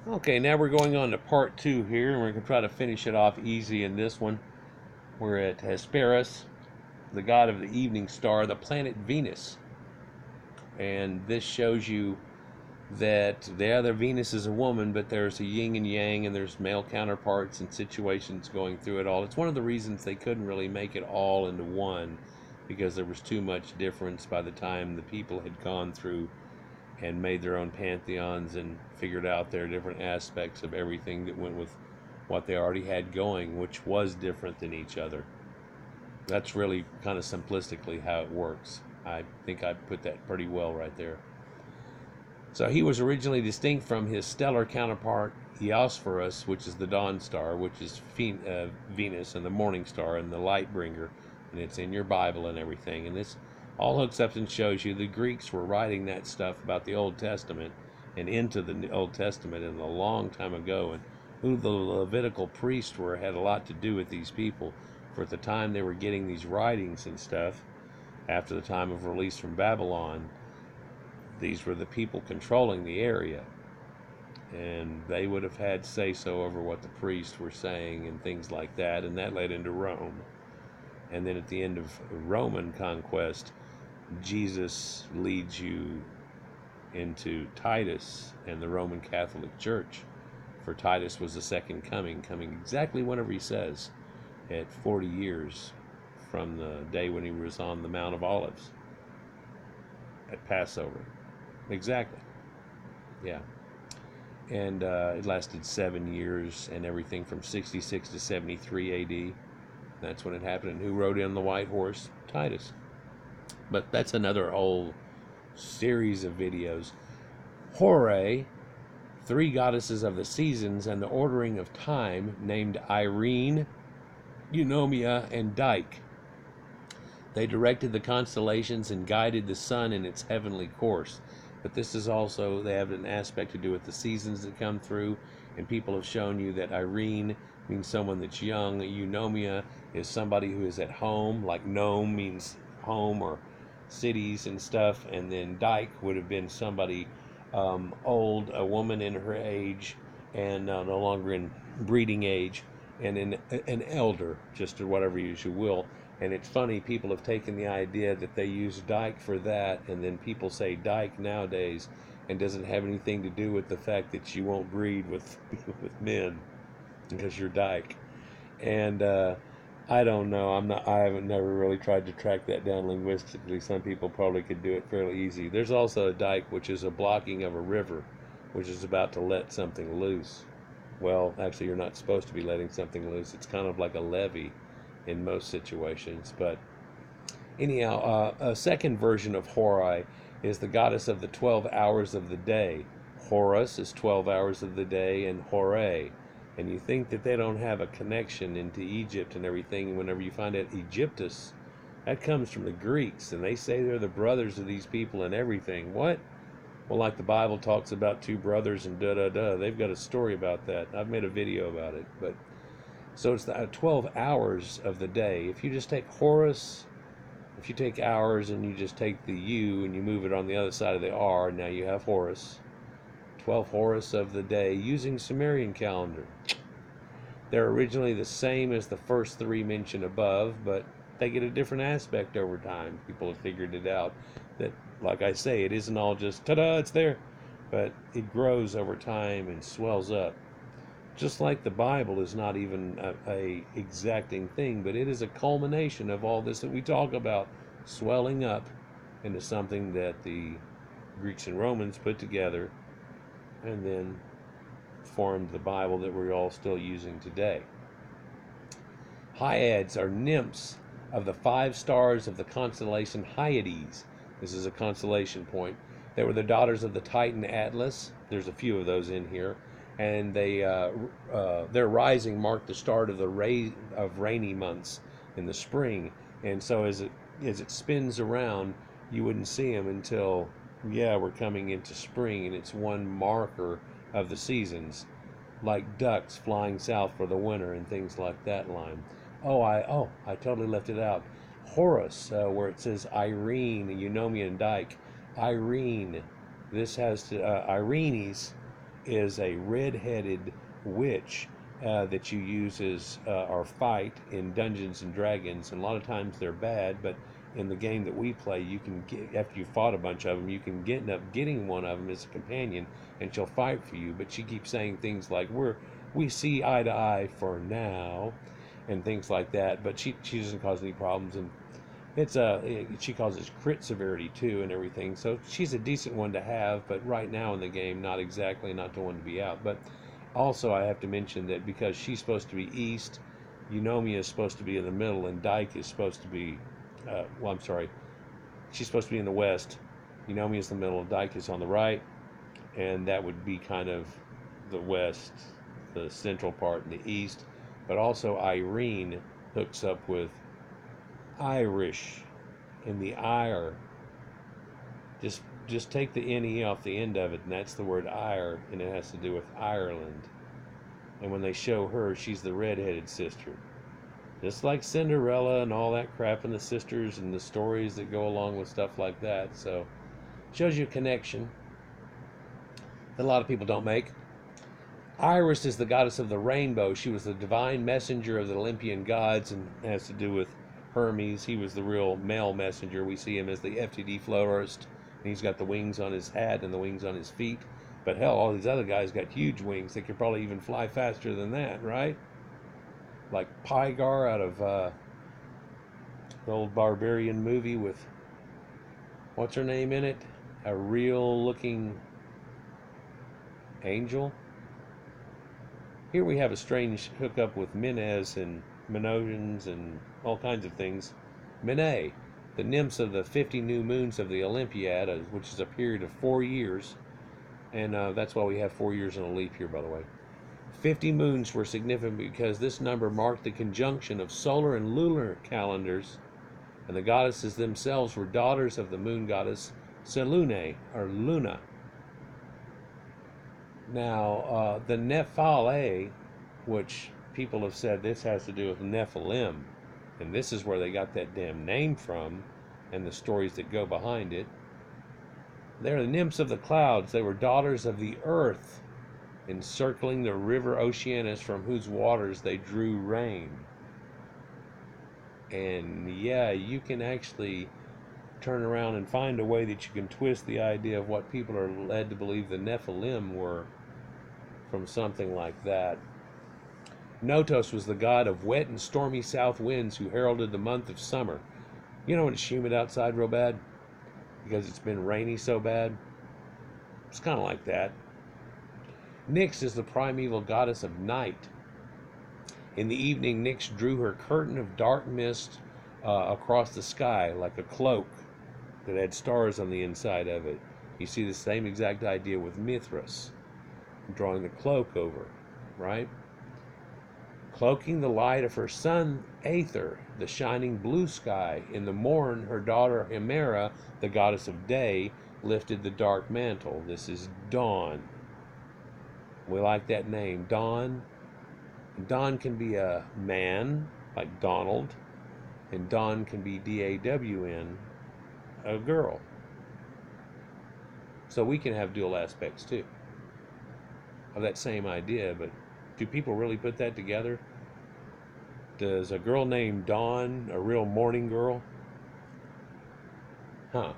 Okay, now we're going on to part two here, and we're going to try to finish it off easy in this one. We're at Hesperus, the god of the evening star, the planet Venus. And this shows you that the other Venus is a woman, but there's a yin and yang, and there's male counterparts and situations going through it all. It's one of the reasons they couldn't really make it all into one, because there was too much difference by the time the people had gone through and made their own pantheons and figured out their different aspects of everything that went with what they already had going, which was different than each other. That's really kind of simplistically how it works. I think I put that pretty well right there. So he was originally distinct from his stellar counterpart Eosphorus, which is the dawn star, which is Venus, and the morning star and the light bringer, and it's in your Bible and everything. And this all hooks up and shows you the Greeks were writing that stuff about the Old Testament and into the Old Testament in a long time ago, and who the Levitical priests were had a lot to do with these people. For at the time they were getting these writings and stuff, after the time of release from Babylon, these were the people controlling the area, and they would have had say so over what the priests were saying and things like that, and that led into Rome. And then at the end of Roman conquest, Jesus leads you into Titus and the Roman Catholic Church. For Titus was the second coming exactly whenever he says, at 40 years from the day when he was on the Mount of Olives at Passover. Exactly. Yeah. And it lasted 7 years and everything from 66 to 73 AD. That's when it happened. And who rode in the white horse? Titus. But that's another whole series of videos. Horae, three goddesses of the seasons and the ordering of time, named Irene, Eunomia, and Dike. They directed the constellations and guided the sun in its heavenly course. But this is also, they have an aspect to do with the seasons that come through, and people have shown you that Irene means someone that's young. Eunomia is somebody who is at home, like Nome means home or cities and stuff, and then Dyke would have been somebody old, a woman in her age, and no longer in breeding age, and an elder, just or whatever you will. And it's funny, people have taken the idea that they use dyke for that, and then people say dyke nowadays, and doesn't have anything to do with the fact that you won't breed with with men because you're dyke. And I don't know. I haven't never really tried to track that down linguistically. Some people probably could do it fairly easy. There's also a dike, which is a blocking of a river, which is about to let something loose. Well, actually, you're not supposed to be letting something loose. It's kind of like a levee in most situations. But anyhow, a second version of Horai is the goddess of the 12 hours of the day. Horus is 12 hours of the day, and Horai. And you think that they don't have a connection into Egypt and everything. And whenever you find out Egyptus, that comes from the Greeks, and they say they're the brothers of these people and everything. What? Well, like the Bible talks about two brothers and da da da. They've got a story about that. I've made a video about it. But so it's the 12 hours of the day. If you just take Horus, if you take hours and you just take the U and you move it on the other side of the R, now you have Horus. 12 Horus of the day using Sumerian calendar. They're originally the same as the first three mentioned above, but they get a different aspect over time. People have figured it out. That, like I say, it isn't all just, ta-da, it's there. But it grows over time and swells up. Just like the Bible is not even a exacting thing, but it is a culmination of all this that we talk about, swelling up into something that the Greeks and Romans put together and then formed the Bible that we're all still using today. Hyads are nymphs of the 5 stars of the constellation Hyades. This is a constellation point. They were the daughters of the Titan Atlas. There's a few of those in here. And their rising marked the start of the rainy months in the spring. And so as it spins around, you wouldn't see them until, yeah, we're coming into spring, and it's one marker of the seasons, like ducks flying south for the winter and things like that line. I totally left it out. Horus, where it says Irene, Eunomia, and Dyke. Irene. This has to Irenes is a red-headed witch that you use as or fight in Dungeons and Dragons, and a lot of times they're bad, but in the game that we play, you can get, after you fought a bunch of them, you can end up getting one of them as a companion, and she'll fight for you. But she keeps saying things like we see eye to eye for now, and things like that. But she doesn't cause any problems, and it's she causes crit severity too and everything. So she's a decent one to have, but right now in the game, not exactly, not the one to be out. But also I have to mention that because she's supposed to be east, Eunomia is supposed to be in the middle, and Dyke is supposed to be, well, I'm sorry, she's supposed to be in the west. Eunomia is the middle, Dyke is on the right, and that would be kind of the west, the central part, and the east. But also Irene hooks up with Irish in the ire. Just take the NE off the end of it, and that's the word ire, and it has to do with Ireland. And when they show her, she's the red-headed sister. Just like Cinderella and all that crap, and the sisters and the stories that go along with stuff like that. So, shows you a connection that a lot of people don't make. Iris is the goddess of the rainbow. She was the divine messenger of the Olympian gods, and has to do with Hermes. He was the real male messenger. We see him as the FTD florist, and he's got the wings on his hat and the wings on his feet. But hell, all these other guys got huge wings. They could probably even fly faster than that, right? Like Pygar out of the old barbarian movie with, what's her name in it? A real looking angel. Here we have a strange hookup with Menez and Minoans and all kinds of things. Menae, the nymphs of the 50 new moons of the Olympiad, which is a period of 4 years. And that's why we have 4 years in a leap year, by the way. 50 moons were significant because this number marked the conjunction of solar and lunar calendars, and the goddesses themselves were daughters of the moon goddess Selune, or Luna. Now, the Nephale, which people have said this has to do with Nephilim, and this is where they got that damn name from, and the stories that go behind it. They're the nymphs of the clouds. They were daughters of the earth, encircling the river Oceanus, from whose waters they drew rain. And yeah, you can actually turn around and find a way that you can twist the idea of what people are led to believe the Nephilim were from something like that. Notos was the god of wet and stormy south winds who heralded the month of summer. You know when it's humid outside real bad? Because it's been rainy so bad? It's kind of like that. Nyx is the primeval goddess of night. In the evening, Nyx drew her curtain of dark mist across the sky like a cloak that had stars on the inside of it. You see the same exact idea with Mithras, drawing the cloak over, right? Cloaking the light of her son, Aether, the shining blue sky. In the morn, her daughter Hemera, the goddess of day, lifted the dark mantle. This is Dawn. We like that name, Dawn. Dawn can be a man, like Donald, and Dawn can be D-A-W-N, a girl. So we can have dual aspects too of that same idea, but do people really put that together? Does a girl named Dawn a real morning girl? Huh.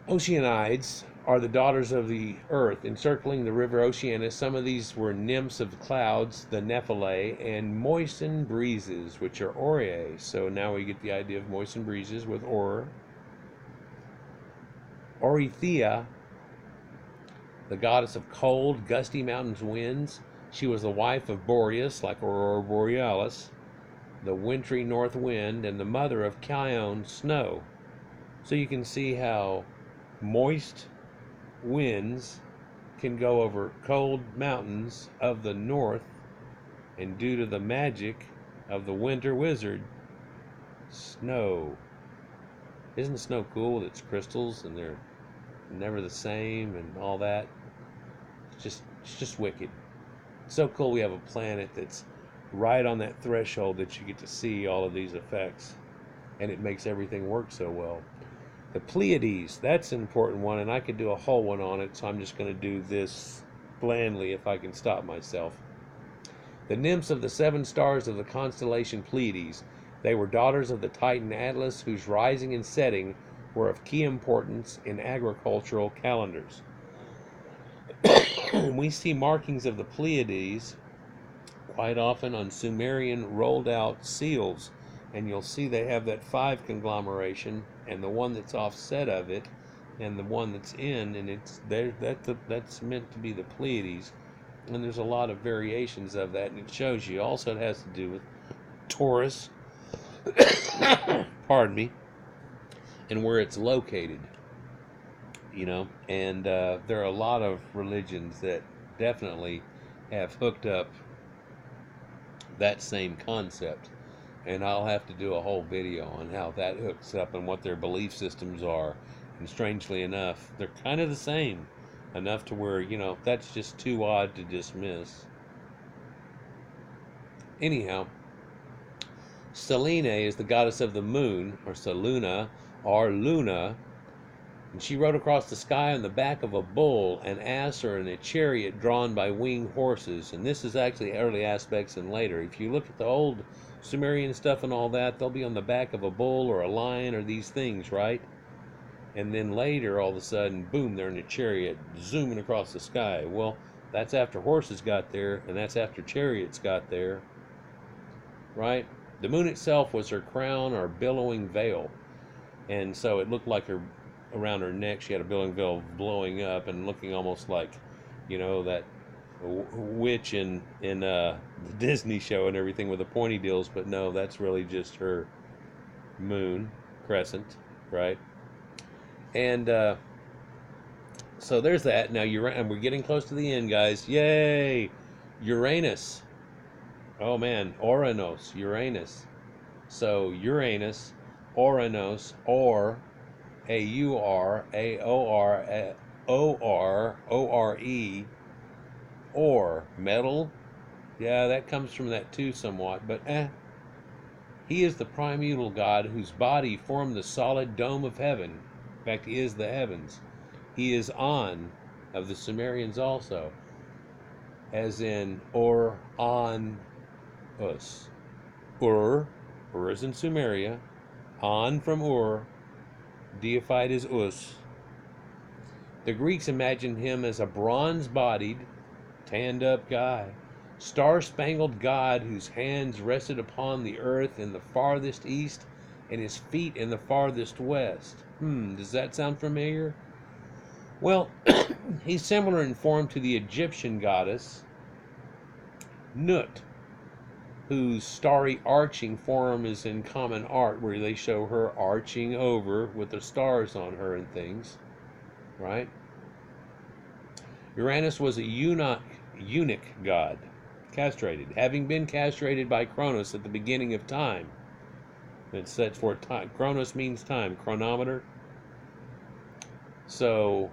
Oceanides are the daughters of the earth, encircling the river Oceanus. Some of these were nymphs of the clouds, the Nephalae, and moistened breezes, which are Aureae. So now we get the idea of moistened breezes with Aur. Orythea, the goddess of cold, gusty mountains winds. She was the wife of Boreas, like Aurora Borealis, the wintry north wind, and the mother of Chion, snow. So you can see how moist winds can go over cold mountains of the north, and due to the magic of the winter wizard, snow. Isn't snow cool with its crystals and they're never the same and all that? It's just wicked. It's so cool we have a planet that's right on that threshold that you get to see all of these effects, and it makes everything work so well. The Pleiades, that's an important one, and I could do a whole one on it, so I'm just going to do this blandly if I can stop myself. The nymphs of the 7 stars of the constellation Pleiades. They were daughters of the Titan Atlas, whose rising and setting were of key importance in agricultural calendars. We see markings of the Pleiades quite often on Sumerian rolled out seals, and you'll see they have that 5 conglomeration, and the one that's offset of it, and the one that's in, and it's there. That's meant to be the Pleiades, and there's a lot of variations of that, and it shows you. Also, it has to do with Taurus, pardon me, and where it's located. And there are a lot of religions that definitely have hooked up that same concept, and I'll have to do a whole video on how that hooks up and what their belief systems are. And strangely enough, they're kind of the same, enough to where that's just too odd to dismiss. Anyhow, Selene is the goddess of the moon, or Saluna, or Luna, and she rode across the sky on the back of a bull, an ass, or in a chariot drawn by winged horses. And this is actually early aspects and later. If you look at the old Sumerian stuff and all that, they'll be on the back of a bull or a lion or these things, right? And then later, all of a sudden, boom, they're in a chariot zooming across the sky. Well, that's after horses got there, and that's after chariots got there, right? The moon itself was her crown or billowing veil. And so it looked like around her neck she had a billowing veil blowing up and looking almost like that witch in the Disney show and everything with the pointy deals, but no, that's really just her moon crescent, right? And so there's that. Now and we're getting close to the end, guys. Yay! Uranus. Oh man, Uranus. So Uranus, Oranos, or Auraorore, or metal. Yeah, that comes from that too somewhat, but he is the primeval god whose body formed the solid dome of heaven. In fact, he is the heavens. He is An of the Sumerians also, as in on us. Ur is in Sumeria. An from Ur, deified as Us. The Greeks imagined him as a bronze-bodied, tanned-up guy, star-spangled god whose hands rested upon the earth in the farthest east and his feet in the farthest west. Does that sound familiar? Well, he's similar in form to the Egyptian goddess Nut, whose starry arching form is in common art, where they show her arching over with the stars on her and things, right? Uranus was a eunuch god, castrated, having been castrated by Kronos at the beginning of time. It's set for time. Kronos means time, chronometer. So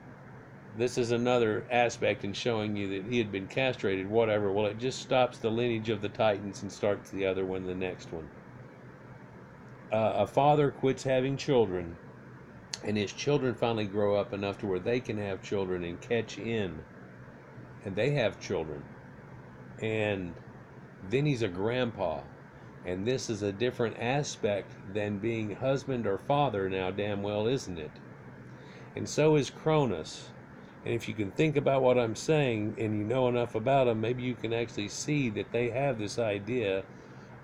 this is another aspect in showing you that he had been castrated, whatever. Well, it just stops the lineage of the Titans and starts the other one, the next one. A father quits having children, and his children finally grow up enough to where they can have children and catch in. And they have children. And then he's a grandpa. And this is a different aspect than being husband or father now, damn well, isn't it? And so is Cronus. And if you can think about what I'm saying and you know enough about them, maybe you can actually see that they have this idea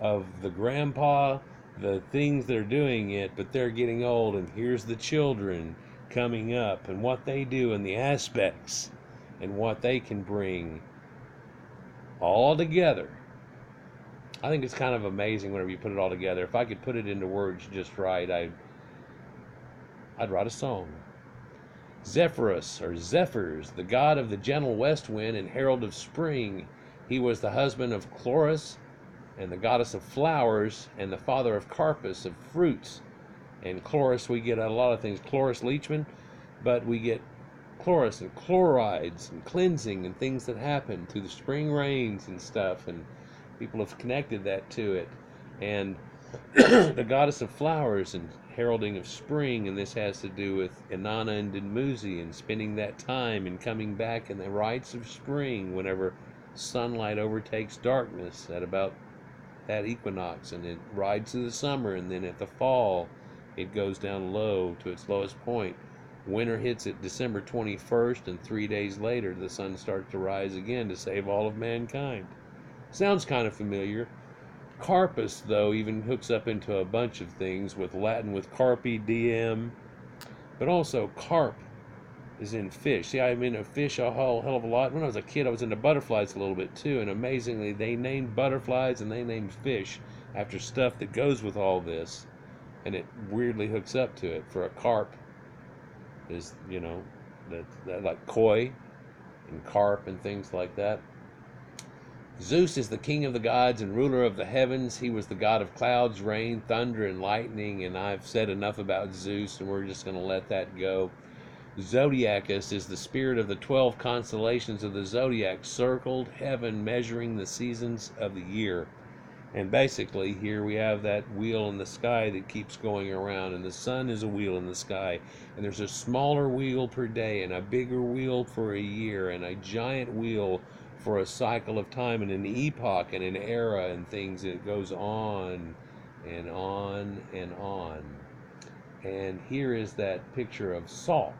of the grandpa, the things they're doing it, but they're getting old, and here's the children coming up and what they do and the aspects and what they can bring all together. I think it's kind of amazing whenever you put it all together. If I could put it into words just right, I'd write a song. Zephyrus, or Zephyrs, the god of the gentle west wind and herald of spring. He was the husband of Chloris, and the goddess of flowers, and the father of Carpus, of fruits. And Chloris, we get a lot of things. Chloris Leachman, but we get chloris and chlorides and cleansing and things that happen through the spring rains and stuff, and people have connected that to it. And the goddess of flowers and heralding of spring, and this has to do with Inanna and Dumuzi and spending that time and coming back in the rites of spring whenever sunlight overtakes darkness at about that equinox, and it rides to the summer, and then at the fall it goes down low to its lowest point. Winter hits at December 21st, and 3 days later the sun starts to rise again to save all of mankind. Sounds kind of familiar. Carpus, though, even hooks up into a bunch of things with Latin with carpe diem, but also carp is in fish. See, I'm into fish a whole hell of a lot. When I was a kid, I was into butterflies a little bit too, and amazingly, they named butterflies and they named fish after stuff that goes with all this, and it weirdly hooks up to it. For a carp is, that like koi and carp and things like that. Zeus is the king of the gods and ruler of the heavens. He was the god of clouds, rain, thunder, and lightning, and I've said enough about Zeus, and we're just going to let that go. Zodiacus is the spirit of the 12 constellations of the zodiac, circled heaven, measuring the seasons of the year. And basically, here we have that wheel in the sky that keeps going around, and the sun is a wheel in the sky, and there's a smaller wheel per day, and a bigger wheel for a year, and a giant wheel for a cycle of time, and an epoch, and an era, and things. It goes on and on and on. And here is that picture of Sol,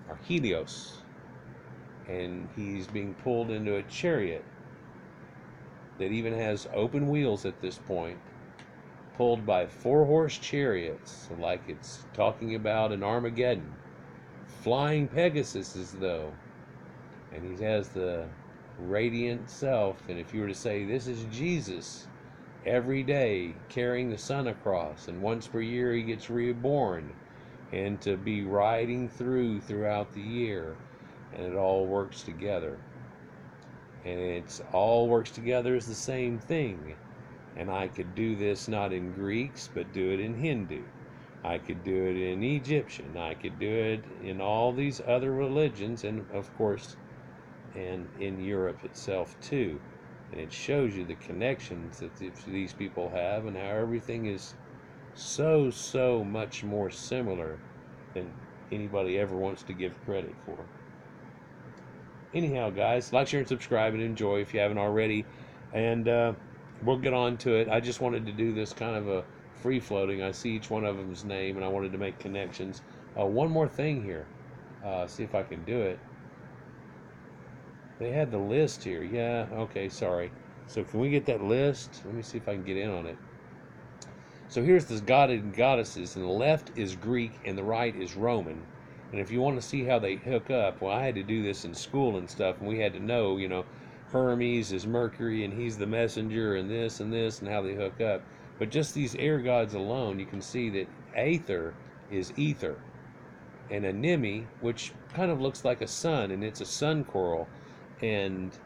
or Helios, and he's being pulled into a chariot that even has open wheels at this point, pulled by 4-horse chariots, like it's talking about an Armageddon. Flying Pegasuses, though, and he has the radiant self, and if you were to say this is Jesus every day carrying the sun across, and once per year he gets reborn, and to be riding throughout the year, and it all works together. And it's all works together as the same thing. And I could do this not in Greeks, but do it in Hindu. I could do it in Egyptian. I could do it in all these other religions, and of course, and in Europe itself too. And it shows you the connections that these people have, and how everything is so much more similar than anybody ever wants to give credit for. Anyhow, guys, like, share, and subscribe, and enjoy if you haven't already. And we'll get on to it. I just wanted to do this kind of a free floating. I see each one of them's name, and I wanted to make connections. One more thing here. See if I can do it. They had the list here. Yeah, okay, sorry. So can we get that list? Let me see if I can get in on it. So here's the god and goddesses, and the left is Greek and the right is Roman. And if you want to see how they hook up, well, I had to do this in school and stuff, and we had to know, Hermes is Mercury, and he's the messenger, and this, and how they hook up. But just these air gods alone, you can see that Aether is ether, and Anemone, which kind of looks like a sun, and it's a sun coral, and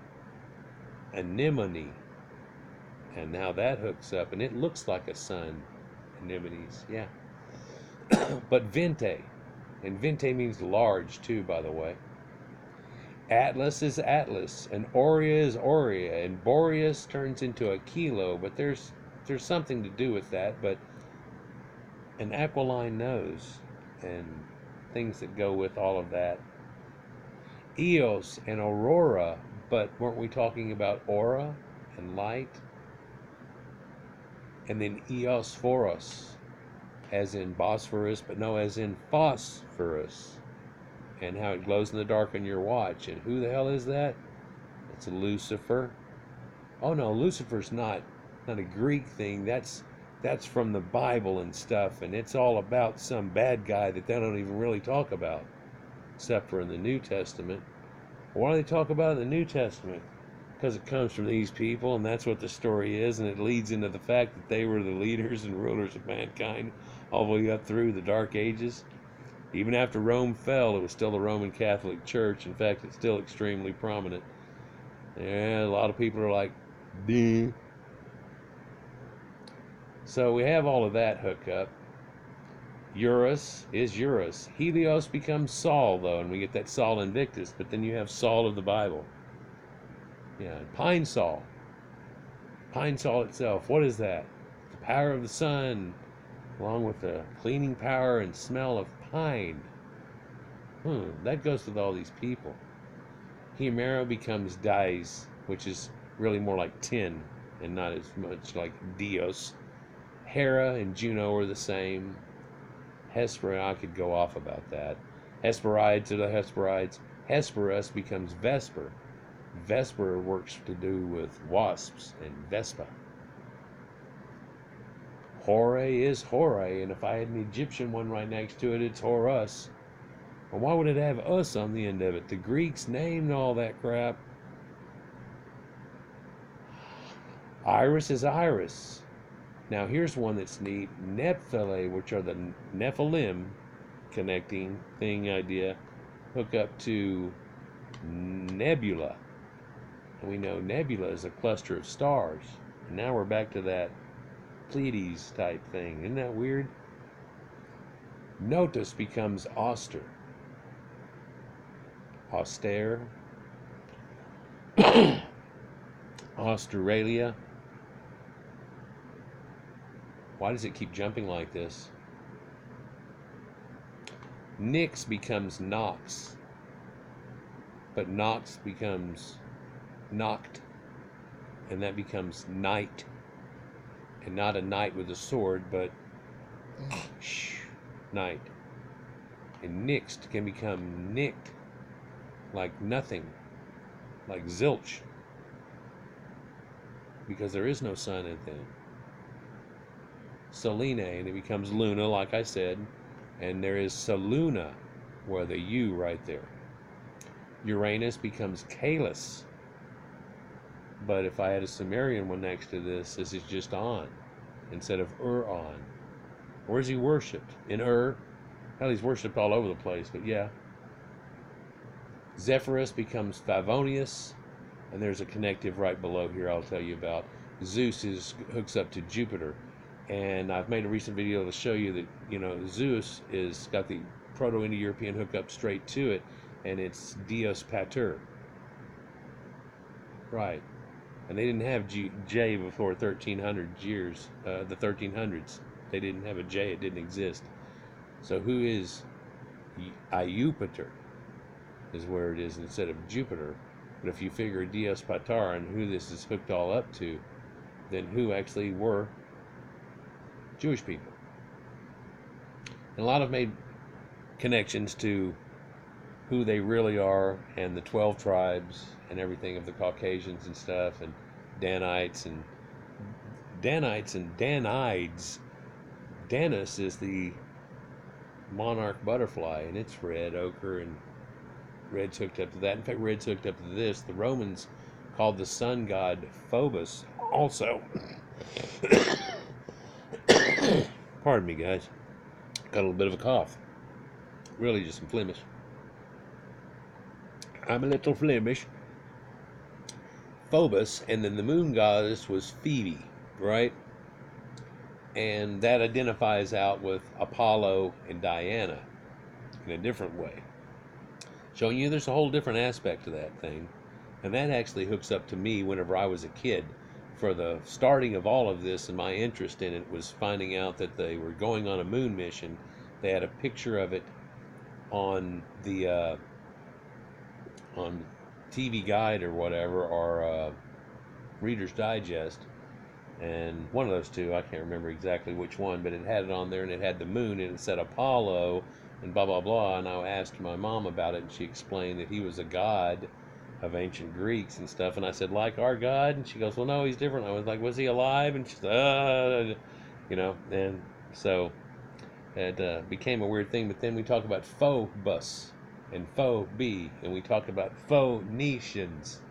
Anemone, and now that hooks up, and it looks like a sun. Anemones, yeah. But Vente, and Vente means large too, by the way. Atlas is Atlas, and Aurea is Aurea, and Boreas turns into a kilo, but there's something to do with that, but an aquiline nose, and things that go with all of that. Eos and Aurora, but weren't we talking about aura and light? And then Eosphoros, as in Bosphorus, but no, as in phosphorus, and how it glows in the dark on your watch. And who the hell is that? It's Lucifer. Oh no, Lucifer's not a Greek thing. That's from the Bible and stuff, and it's all about some bad guy that they don't even really talk about, except for in the New Testament. Why do they talk about it in the New Testament? Because it comes from these people, and that's what the story is, and it leads into the fact that they were the leaders and rulers of mankind all the way up through the Dark Ages. Even after Rome fell, it was still the Roman Catholic Church. In fact, it's still extremely prominent. And a lot of people are like, duh. So we have all of that hook up. Eurus is Eurus. Helios becomes Sol, though, and we get that Sol Invictus, but then you have Sol of the Bible. Yeah, Pine Sol. Pine Sol itself, what is that? The power of the sun, along with the cleaning power and smell of pine. That goes with all these people. Himera becomes Dies, which is really more like 10 and not as much like Dios. Hera and Juno are the same. Hesper, I could go off about that. Hesperides are the Hesperides. Hesperus becomes Vesper. Vesper works to do with wasps and Vespa. Hore is Hore, and if I had an Egyptian one right next to it, it's Horus. Well, why would it have us on the end of it? The Greeks named all that crap. Iris is Iris. Now here's one that's neat. Nephthalae, which are the Nephilim connecting thing idea, hook up to nebula. And we know nebula is a cluster of stars. And now we're back to that Pleiades type thing. Isn't that weird? Notus becomes Auster. Austere. Australia. Why does it keep jumping like this? Nyx becomes Nox. But Nox becomes Noct. And that becomes night. And not a knight with a sword, but night. And Nixt can become nicked. Like nothing. Like zilch. Because there is no sun in them. Selene, and it becomes Luna, like I said. And there is Saluna, where the U right there. Uranus becomes Caelus. But if I had a Sumerian one next to this is just on, instead of on. Where's he worshipped? In Hell, he's worshipped all over the place, but yeah. Zephyrus becomes Favonius, and there's a connective right below here I'll tell you about. Zeus hooks up to Jupiter. And I've made a recent video to show you that, Zeus is got the Proto-Indo-European hookup straight to it, and it's Dios Pater. Right. And they didn't have J before 1300 years, the 1300s. They didn't have a J, it didn't exist. So who is Iupiter is where it is instead of Jupiter. But if you figure Dios Pater and who this is hooked all up to, then who actually were Jewish people. And a lot have made connections to who they really are and the 12 tribes and everything of the Caucasians and stuff, and Danites and Danides. Danis is the monarch butterfly, and it's red, ochre, and red's hooked up to that. In fact, red's hooked up to this. The Romans called the sun god Phobos also. Pardon me, guys. Got a little bit of a cough. Really just some flemish. I'm a little flemish. Phobos, and then the moon goddess was Phoebe, right? And that identifies out with Apollo and Diana in a different way. Showing you there's a whole different aspect to that thing. And that actually hooks up to me whenever I was a kid. For the starting of all of this and my interest in it was finding out that they were going on a moon mission. They had a picture of it on the on TV Guide or whatever, or Reader's Digest, and one of those two, I can't remember exactly which one, but it had it on there, and it had the moon, and it said Apollo, and blah, blah, blah, and I asked my mom about it, and she explained that he was a god of ancient Greeks and stuff, and I said, like our god? And she goes, well, no, he's different. I was like, was he alive? And she said, and so it became a weird thing, but then we talk about Phobos and Phobie, and we talk about Phoenicians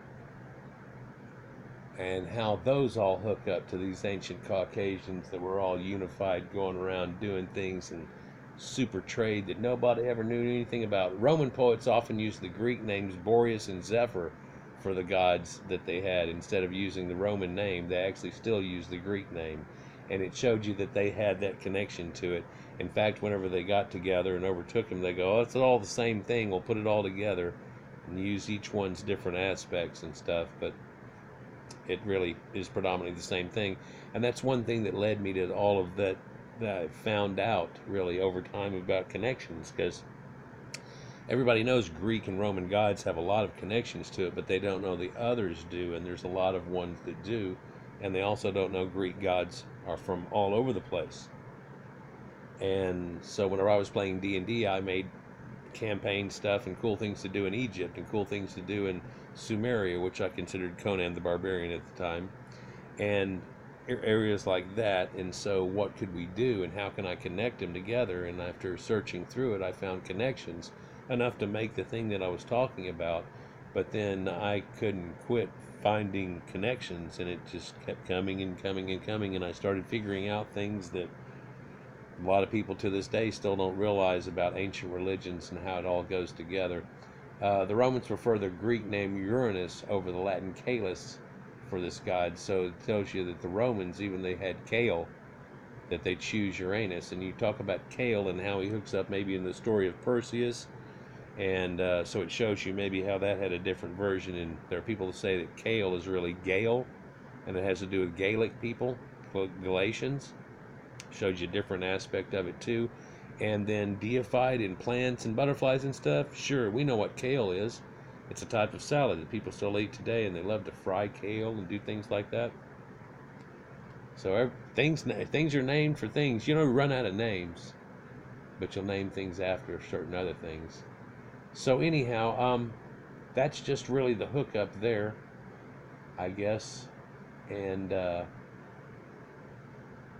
and how those all hook up to these ancient Caucasians that were all unified, going around doing things and super trade that nobody ever knew anything about. Roman poets often used the Greek names Boreas and Zephyr for the gods that they had. Instead of using the Roman name, they actually still used the Greek name, and it showed you that they had that connection to it. In fact, whenever they got together and overtook him, they go, oh, it's all the same thing, we'll put it all together and use each one's different aspects and stuff. But it really is predominantly the same thing. And that's one thing that led me to all of that I found out really over time about connections, because everybody knows Greek and Roman gods have a lot of connections to it, but they don't know the others do, and there's a lot of ones that do, and they also don't know Greek gods are from all over the place. And so whenever I was playing D&D, I made campaign stuff and cool things to do in Egypt and cool things to do in Sumeria, which I considered Conan the Barbarian at the time, and areas like that. And so what could we do and how can I connect them together? And after searching through it, I found connections enough to make the thing that I was talking about, but then I couldn't quit finding connections, and it just kept coming and coming and coming, and I started figuring out things that a lot of people to this day still don't realize about ancient religions and how it all goes together. The Romans prefer the Greek name Uranus over the Latin Caelus for this god, so it tells you that the Romans, even they had Cael, that they choose Uranus. And you talk about Cael and how he hooks up maybe in the story of Perseus, and so it shows you maybe how that had a different version. And there are people that say that Cael is really Gael, and it has to do with Gaelic people, Galatians. Shows you a different aspect of it too. And then deified in plants and butterflies and stuff. Sure, we know what kale is. It's a type of salad that people still eat today, and they love to fry kale and do things like that. So things are named for things. You don't run out of names, but you'll name things after certain other things. So anyhow, that's just really the hookup there, I guess. And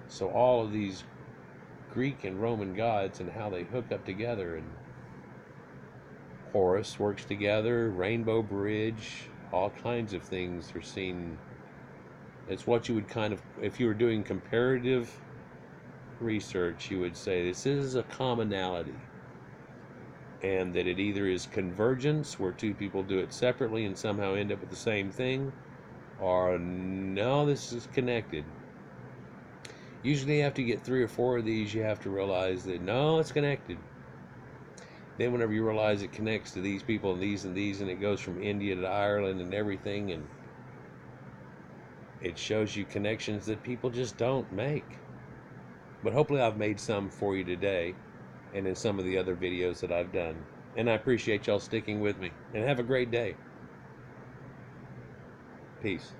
so all of these Greek and Roman gods and how they hook up together, and Horus works together, Rainbow Bridge, all kinds of things are seen. It's what you would kind of, if you were doing comparative research, you would say this is a commonality, and that it either is convergence, where two people do it separately and somehow end up with the same thing, or no, this is connected. Usually after you get 3 or 4 of these, you have to realize that no, it's connected. Then whenever you realize it connects to these people and these and these, and it goes from India to Ireland and everything, and it shows you connections that people just don't make. But hopefully I've made some for you today and in some of the other videos that I've done. And I appreciate y'all sticking with me. And have a great day. Peace.